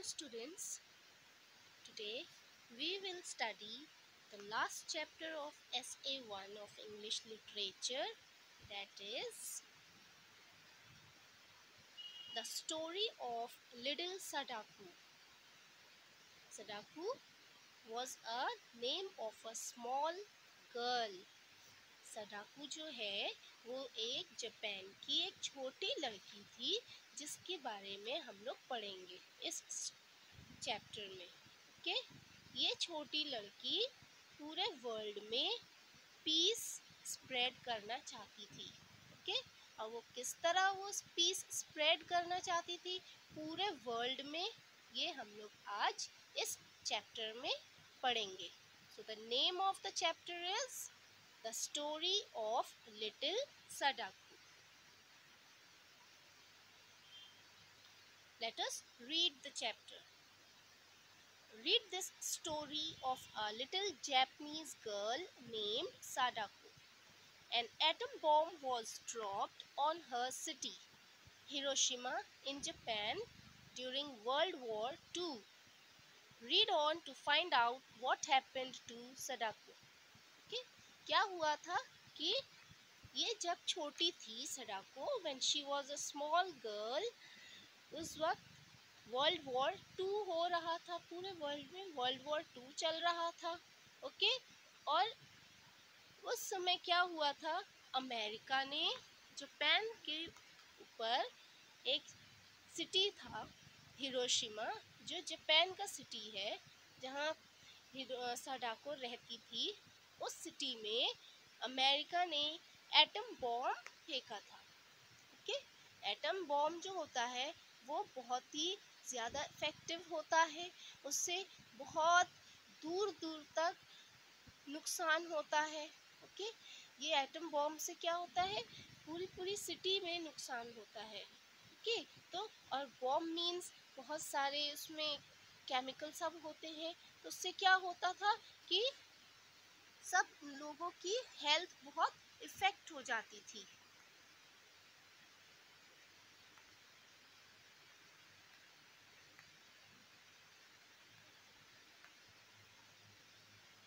students, today we will study the last chapter of SA1 of English Literature, that is the story of Little Sadako. Sadako was a name of a small girl. सडाकू जो है वो एक Japan की एक छोटी लड़की थी जिसके बारे में हम लोग पढ़ेंगे इस चैप्टर में। ओके, ये छोटी लड़की पूरे वर्ल्ड में पीस स्प्रेड करना चाहती थी। ओके, और वो किस तरह वो पीस स्प्रेड करना चाहती थी पूरे वर्ल्ड में, ये हम लोग आज इस चैप्टर में पढ़ेंगे। So the name of the chapter is The Story of Little Sadako. Let us read the chapter. Read this story of a little Japanese girl named Sadako. An atom bomb was dropped on her city, Hiroshima in Japan, during World War II. Read on to find out what happened to Sadako. Okay? क्या हुआ था कि ये जब छोटी थी Sadako, when she was a small girl, उस वक्त वर्ल्ड वॉर 2 हो रहा था। पूरे वर्ल्ड में वर्ल्ड वॉर 2 चल रहा था। ओके, और उस समय क्या हुआ था, अमेरिका ने जापान के ऊपर एक सिटी था हिरोशिमा, जो जापान का सिटी है जहाँ सडाको रहती थी, उस सिटी में अमेरिका ने एटम बॉम्ब फेंका था। ओके, एटम बॉम्ब जो होता है वो बहुत ही ज़्यादा इफेक्टिव होता है, उससे बहुत दूर दूर तक नुकसान होता है। ओके, ये एटम बॉम्ब से क्या होता है, पूरी सिटी में नुकसान होता है। ओके, तो और बॉम्ब मीन्स बहुत सारे उसमें केमिकल सब होते हैं, तो उससे क्या होता था कि सब लोगों की हेल्थ बहुत इफेक्ट हो जाती थी।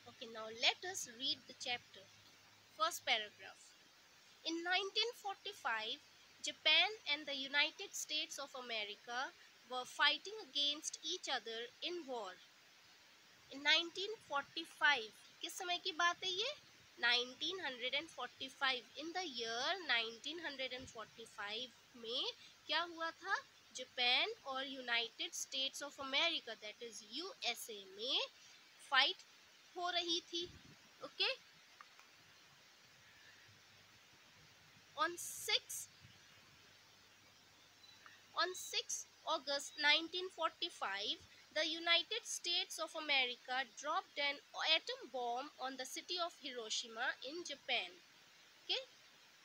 Okay, now let us read the chapter. First paragraph. In 1945, Japan and the United States of America were fighting against each other in war. In 1945, किस समय की बात है ये, 1945। इन द ईयर 1945 में क्या हुआ था, जापान और United states of America that is USA में फाइट हो रही थी। Okay, on 6 August 1945, the United States of America dropped an atom bomb on the city of Hiroshima in Japan. Okay?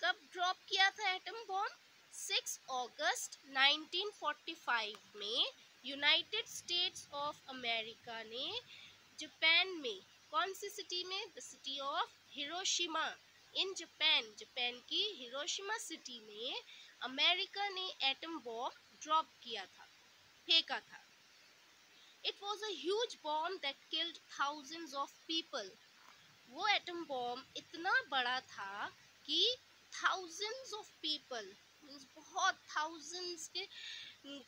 कब ड्रॉप किया था एटम बॉम्ब, 6 अगस्त 1945 में United states of America ने Japan में, कौन सी सिटी में, the city of Hiroshima in Japan, Japan की Hiroshima city में अमेरिका ने एटम बॉम्ब ड्रॉप किया था, फेंका था। It was a huge bomb that killed thousands of people. वो एटम बॉम्ब इतना बड़ा था कि थाउजेंड्स ऑफ पीपल, बहुत थाउजेंड्स के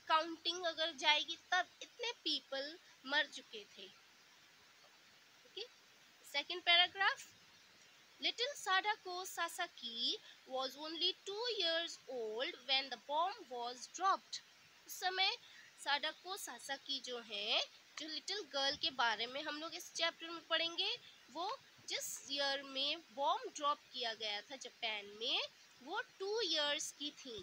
काउंटिंग अगर जाएगी तब इतने पीपल मर चुके थे। Okay, second paragraph. Little Sadako Sasaki was only 2 years old when the bomb was dropped. उस समय साडाको सासाकी जो है, जो लिटिल गर्ल के बारे में हम लोग इस चैप्टर में पढ़ेंगे, वो जिस ईयर में बॉम्ब ड्रॉप किया गया था जापान में, वो 2 years की थी।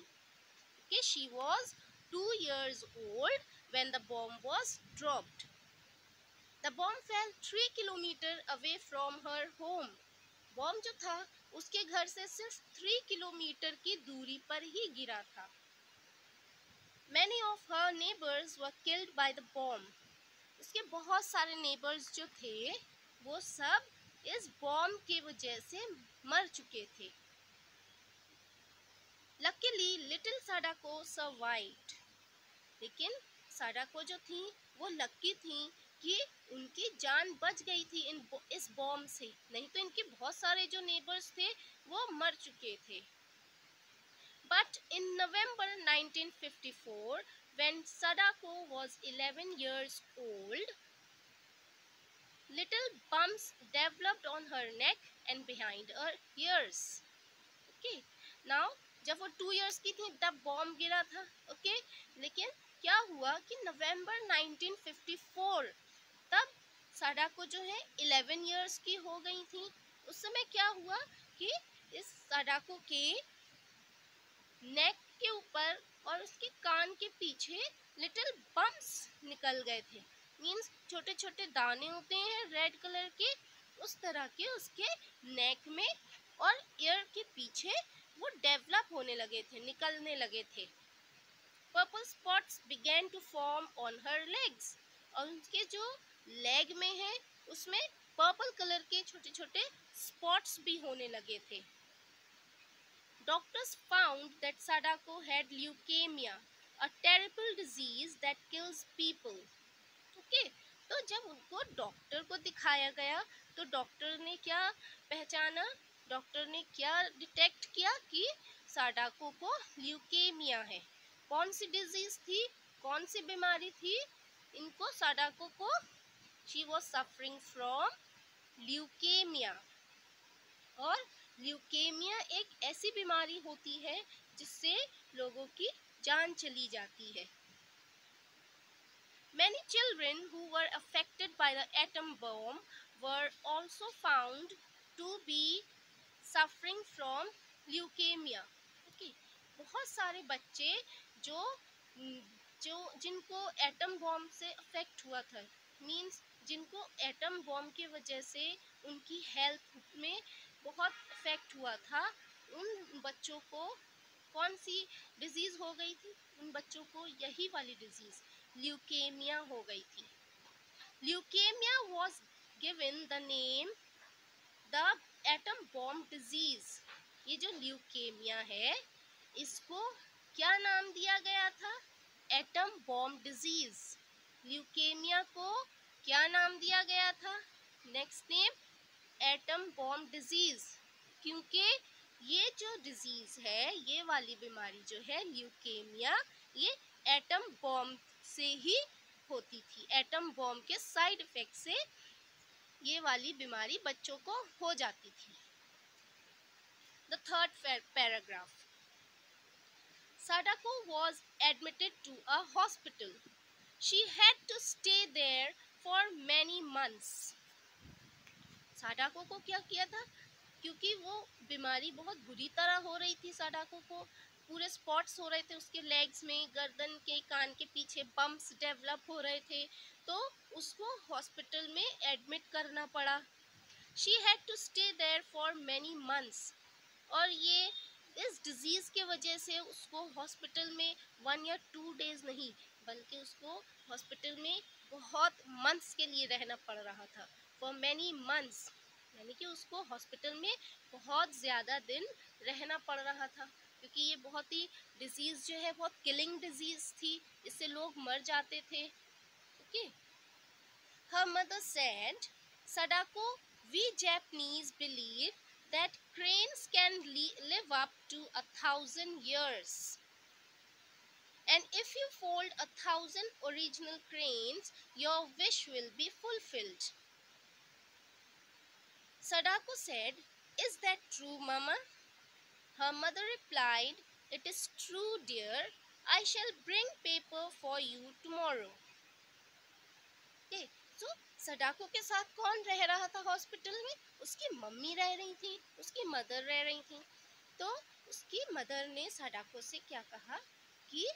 Okay, she was 2 years old when the bomb was dropped. The bomb fell 3 kilometers away from her home. Bomb जो था उसके घर से सिर्फ 3 किलोमीटर की दूरी पर ही गिरा था। Many of her neighbors were killed by the bomb. उसके बहुत सारे नेबर्स जो थे वो सब इस बॉम्ब की वजह से मर चुके थे। Luckily, little Sadako survived. लेकिन साडाको जो थी वो लकी थी कि उनकी जान बच गई थी इस बॉम्ब से, नहीं तो इनके बहुत सारे जो नेबर्स थे वो मर चुके थे। But in November 1954, when Sadako was 11 years old, little bumps developed on her neck and behind her ears. Okay, now जब वो 2 years की थी तब बॉम्ब गिरा था। ओके, लेकिन क्या हुआ कि नवंबर 1954 तब साडाको जो है 11 years की हो गई थी। उस समय क्या हुआ कि इस साडाको के नेक के ऊपर और उसके कान के पीछे लिटिल बम्प्स निकल गए थे। मीन्स छोटे छोटे दाने होते हैं रेड कलर के, उस तरह के उसके नेक में और ईयर के पीछे वो डेवलप होने लगे थे, निकलने लगे थे। Purple spots begin to form on her legs, और उसके जो लेग में है उसमें पर्पल कलर के छोटे छोटे स्पॉट्स भी होने लगे थे। Doctors found that Sadako had leukemia, a terrible disease that kills people. Okay, तो जब उनको डॉक्टर को दिखाया गया तो डॉक्टर ने क्या पहचाना, डॉक्टर ने क्या डिटेक्ट किया कि साडाको को ल्यूकेमिया है। कौन सी डिजीज थी, कौन सी बीमारी थी इनको, साडाको को she was suffering from leukaemia. और ल्यूकेमिया एक ऐसी बीमारी होती है जिससे लोगों की जान चली जाती है। Many children who were affected by the atom bomb were also found to be suffering from leukemia. Okay, बहुत सारे बच्चे जो जो जिनको एटम बॉम्ब से अफेक्ट हुआ था, मींस जिनको एटम बॉम्ब की वजह से उनकी हेल्थ में बहुत इफेक्ट हुआ था, उन बच्चों को कौन सी डिजीज हो गई थी, उन बच्चों को यही वाली डिजीज ल्यूकेमिया हो गई थी। Leukaemia was given the name the atom bomb disease. ये जो ल्यूकेमिया है इसको क्या नाम दिया गया था, एटम बॉम्ब डिजीज। ल्यूकेमिया को क्या नाम दिया गया था, next name atom bomb disease, क्योंकि ये जो डिजीज है, ये वाली बीमारी जो है ल्यूकेमिया, ये एटम बॉम्ब से ही होती थी। एटम बॉम्ब के साइड इफेक्ट से ये वाली बीमारी बच्चों को हो जाती थी। The third paragraph, Sadako was admitted to a hospital. She had to stay there for many months. साडाको को क्या किया था, क्योंकि वो बीमारी बहुत बुरी तरह हो रही थी, साडाको को पूरे स्पॉट्स हो रहे थे उसके लेग्स में, गर्दन के कान के पीछे बम्प्स डेवलप हो रहे थे, तो उसको हॉस्पिटल में एडमिट करना पड़ा। She had to stay there for many months, और ये इस डिजीज के वजह से उसको हॉस्पिटल में 1 या 2 डेज नहीं, बल्कि उसको हॉस्पिटल में बहुत मंथ्स के लिए रहना पड़ रहा था। फॉर मैनी मंथ्स, यानी कि उसको हॉस्पिटल में बहुत ज़्यादा दिन रहना पड़ रहा था, क्योंकि ये बहुत ही डिजीज़ जो है बहुत किलिंग डिजीज़ थी, इससे लोग मर जाते थे। Okay, her mother said, Sadako, we Japanese believe that cranes can live up to 1,000 years. And if you fold 1,000 original cranes, your wish will be fulfilled. Sadako said, "Is that true, Mama?" Her mother replied, "It is true, dear. I shall bring paper for you tomorrow." Okay, so सडाको के साथ कौन रह रहा था hospital में, उसकी mummy रह रही थी, उसकी मदर रह रही थी। तो उसकी मदर ने सडाको से क्या कहा कि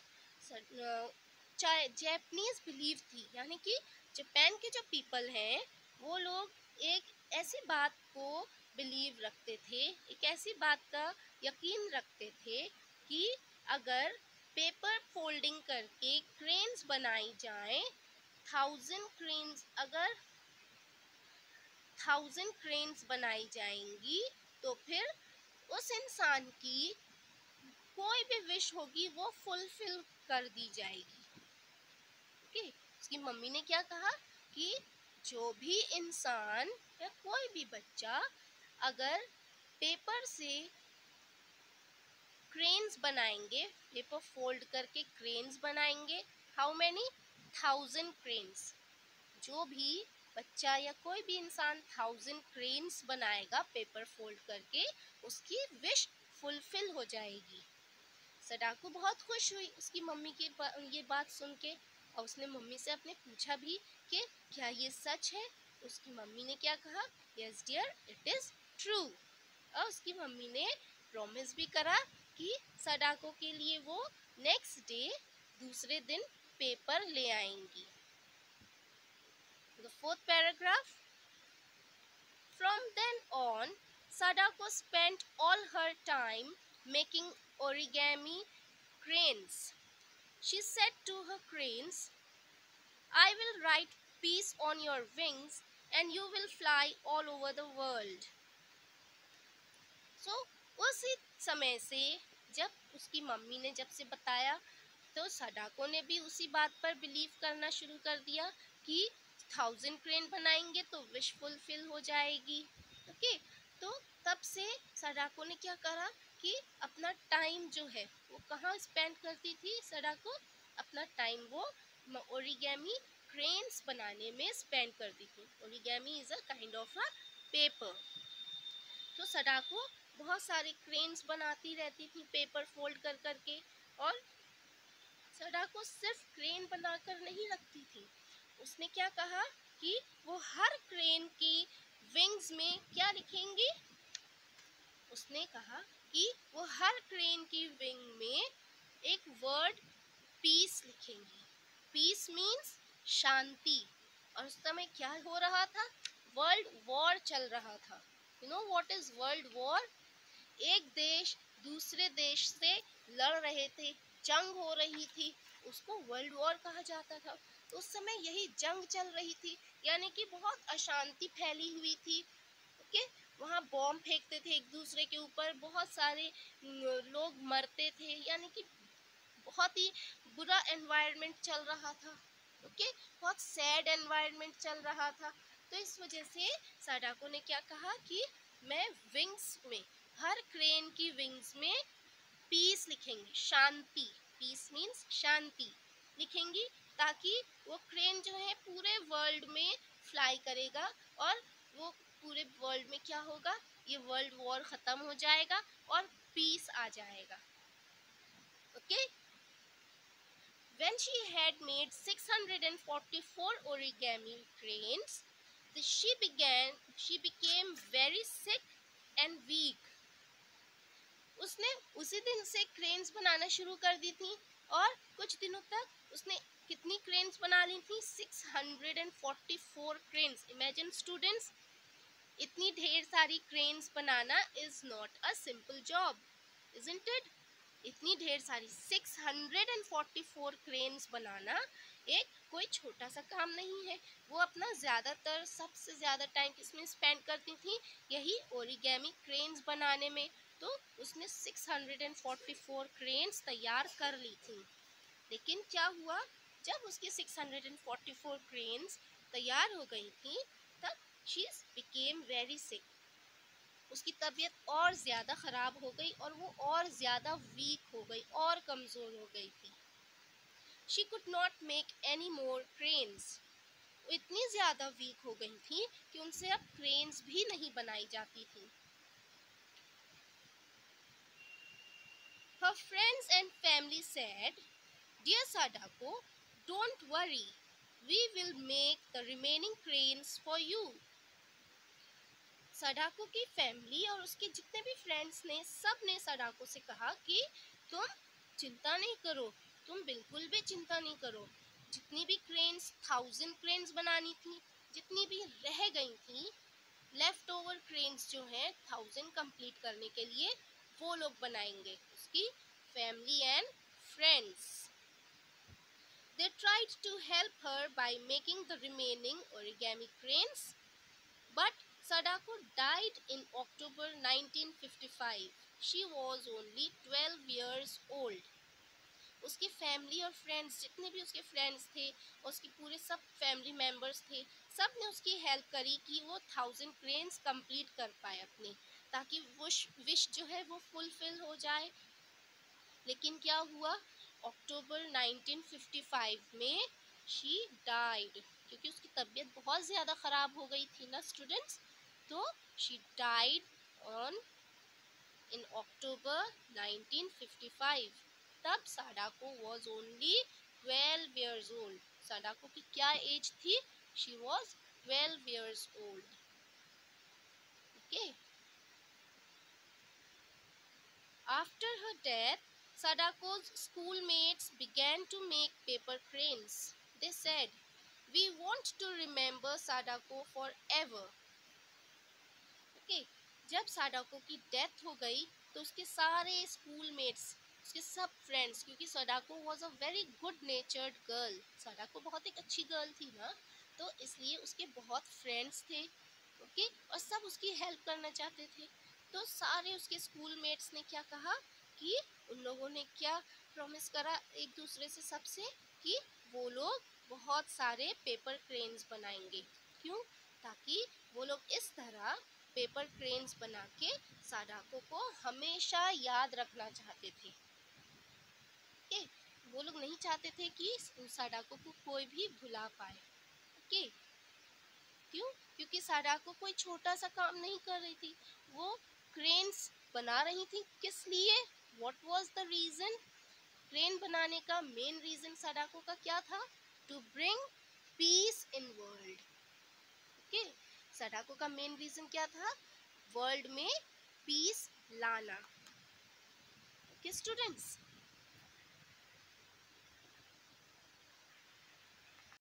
जैपनीज बिलीव थी, यानी कि जापान के जो पीपल हैं वो लोग एक ऐसी बात को बिलीव रखते थे, एक ऐसी बात का यकीन रखते थे कि अगर पेपर फोल्डिंग करके क्रेन्स बनाई जाएं, 1000 क्रेन्स, अगर 1000 क्रेन्स बनाई जाएंगी तो फिर उस इंसान की कोई भी विश होगी वो फुलफिल कर दी जाएगी। ओके, उसकी मम्मी ने क्या कहा कि जो भी इंसान या कोई भी बच्चा अगर पेपर से क्रेन्स बनाएंगे, पेपर फोल्ड करके क्रेन्स बनाएंगे, हाउ मैनी 1000 क्रेन्स, जो भी बच्चा या कोई भी इंसान 1000 क्रेन्स बनाएगा पेपर फोल्ड करके, उसकी विश फुलफिल हो जाएगी। सडाको बहुत खुश हुई उसकी मम्मी की ये बात सुन के, और उसने मम्मी से अपने पूछा भी कि क्या ये सच है। उसकी मम्मी ने क्या कहा, yes dear it is true. और उसकी मम्मी ने प्रॉमिस भी करा कि सडाको के लिए वो नेक्स्ट डे दूसरे दिन पेपर ले आएंगी। The fourth paragraph. From then on, Sadako spent all her time making origami cranes. She said to her cranes, I will write peace on your wings and you will fly all over the world. So, उसी समय से जब उसकी mummy ने जब से बताया, तो सडाको ने भी उसी बात पर बिलीव करना शुरू कर दिया कि 1000 क्रेन बनाएंगे तो विश फुलफिल हो जाएगी। ओके, तो तब से सडाको ने क्या करा कि अपना टाइम जो है वो कहाँ स्पेंड करती थी। सडाको अपना टाइम वो ओरिगेमी क्रेन्स बनाने में स्पेंड करती थी। Origami is a kind of a paper. तो सडाको बहुत सारे क्रेन्स बनाती रहती थी पेपर फोल्ड कर करके, और सडाको सिर्फ क्रेन बनाकर नहीं रखती थी। उसने क्या कहा कि वो हर क्रेन की विंग्स में क्या लिखेंगी। उसने कहा कि वो हर क्रेन की विंग में एक वर्ड पीस लिखेंगी। पीस मीन्स शांति। और उस समय क्या हो रहा था, वर्ल्ड वॉर चल रहा था। You know what is world war. एक देश दूसरे देश से लड़ रहे थे, जंग हो रही थी, उसको वर्ल्ड वॉर कहा जाता था। तो उस समय यही जंग चल रही थी, यानी कि बहुत अशांति फैली हुई थी। ओके, वहाँ बॉम्ब फेंकते थे एक दूसरे के ऊपर, बहुत सारे लोग मरते थे, यानी कि बहुत ही बुरा एनवायरनमेंट चल रहा था। ओके, बहुत सैड एनवायरनमेंट चल रहा था। तो इस वजह से सडाको ने क्या कहा कि मैं विंग्स में, हर क्रेन की विंग्स में पीस लिखेंगी, शांति। पीस मीन्स शांति लिखेंगी, ताकि वो क्रेन जो है पूरे वर्ल्ड में फ्लाई करेगा और वो पूरे वर्ल्ड में क्या होगा, ये वर्ल्ड वॉर खत्म हो जाएगा और पीस आ जाएगा। Okay, when she had made 644 origami cranes, she became very sick and weak. उसने उसी दिन से क्रेन्स बनाना शुरू कर दी थी, और कुछ दिनों तक उसने कितनी क्रेन्स बना ली थी, 644 क्रेन्स। इमेजिन स्टूडेंट्स, इतनी ढेर सारी cranes banana is not a simple job, isn't it. इतनी ढेर सारी 644 क्रेन्स बनाना एक कोई छोटा सा काम नहीं है। वो अपना ज़्यादातर सबसे ज़्यादा टाइम किसमें स्पेंड करती थी, यही ओरिगेमी क्रेन्स बनाने में। तो उसने 644 क्रेन्स तैयार कर ली थी। लेकिन क्या हुआ, जब उसकी 644 क्रेन्स तैयार हो गई थी, तब शी बिकेम वेरी सिक। उसकी तबीयत और ज़्यादा ख़राब हो गई और वो और ज़्यादा वीक हो गई और कमज़ोर हो गई थी। She could not make any more cranes. वो इतनी ज़्यादा वीक हो गई थी कि उनसे अब क्रेन्स भी नहीं बनाई जाती थी। Her friends and family said, Dear Sadako, don't worry, we will make the remaining cranes for you. सडाको की फैमिली और उसके जितने भी फ्रेंड्स ने, सब ने सडाको से कहा कि तुम चिंता नहीं करो, तुम बिल्कुल भी चिंता नहीं करो। जितनी भी क्रेन्स, 1000 क्रेन्स बनानी थी, जितनी भी रह गई थी, लेफ्ट ओवर क्रेन्स जो हैं 1000 कंप्लीट करने के लिए, वो लोग बनाएंगे, उसकी family and friends. They tried to help her by making the remaining origami cranes, but Sadako died in October 1955. She was only 12 years old. उसकी फैमिली और फ्रेंड्स, जितने भी उसके फ्रेंड्स थे, उसके पूरे सब फैमिली मेम्बर्स थे, सब ने उसकी हेल्प करी कि वो 1000 क्रेन्स कंप्लीट कर पाए अपने, ताकि वो विश जो है वो फुलफिल हो जाए। लेकिन क्या हुआ, अक्टूबर 1955 में शी डाइड, क्योंकि उसकी तबीयत बहुत ज़्यादा ख़राब हो गई थी ना स्टूडेंट्स, तो शी डाइड ऑन इन अक्टूबर 1955। तब साडाको वॉज ओनली 12 years old। साडाको की क्या एज थी, she was 12 years old। Okay, after her death, Sadako's schoolmates began to make paper cranes. They said, "We want to remember Sadako forever." Okay, जब साडाको की death हो गई तो उसके सारे स्कूलमेट्स, उसके सब फ्रेंड्स, क्योंकि Sadako was a very good natured girl, Sadako बहुत एक अच्छी गर्ल थी ना, तो इसलिए उसके बहुत फ्रेंड्स थे। ओके, और सब उसकी हेल्प करना चाहते थे। तो सारे उसके स्कूलमेट्स ने क्या कहा कि उन लोगों ने क्या प्रॉमिस करा एक दूसरे से सबसे, कि वो लोग बहुत सारे पेपर क्रेन्स बनाएंगे। क्यों, ताकि वो लोग इस तरह पेपर क्रेन्स बना के साडाको को हमेशा याद रखना चाहते थे। ओके, वो लोग नहीं चाहते थे कि साडाको को कोई भी भुला पाए। ओके, क्यों, क्योंकि साडाको कोई छोटा सा काम नहीं कर रही थी, वो क्रेन्स बना रही थी। किस लिए, what was the reason, crane बनाने का मेन रीजन साडाको का क्या था, to bring peace in world. Okay, Sadako का मेन रीजन क्या था, वर्ल्ड में पीस लाना। Okay students,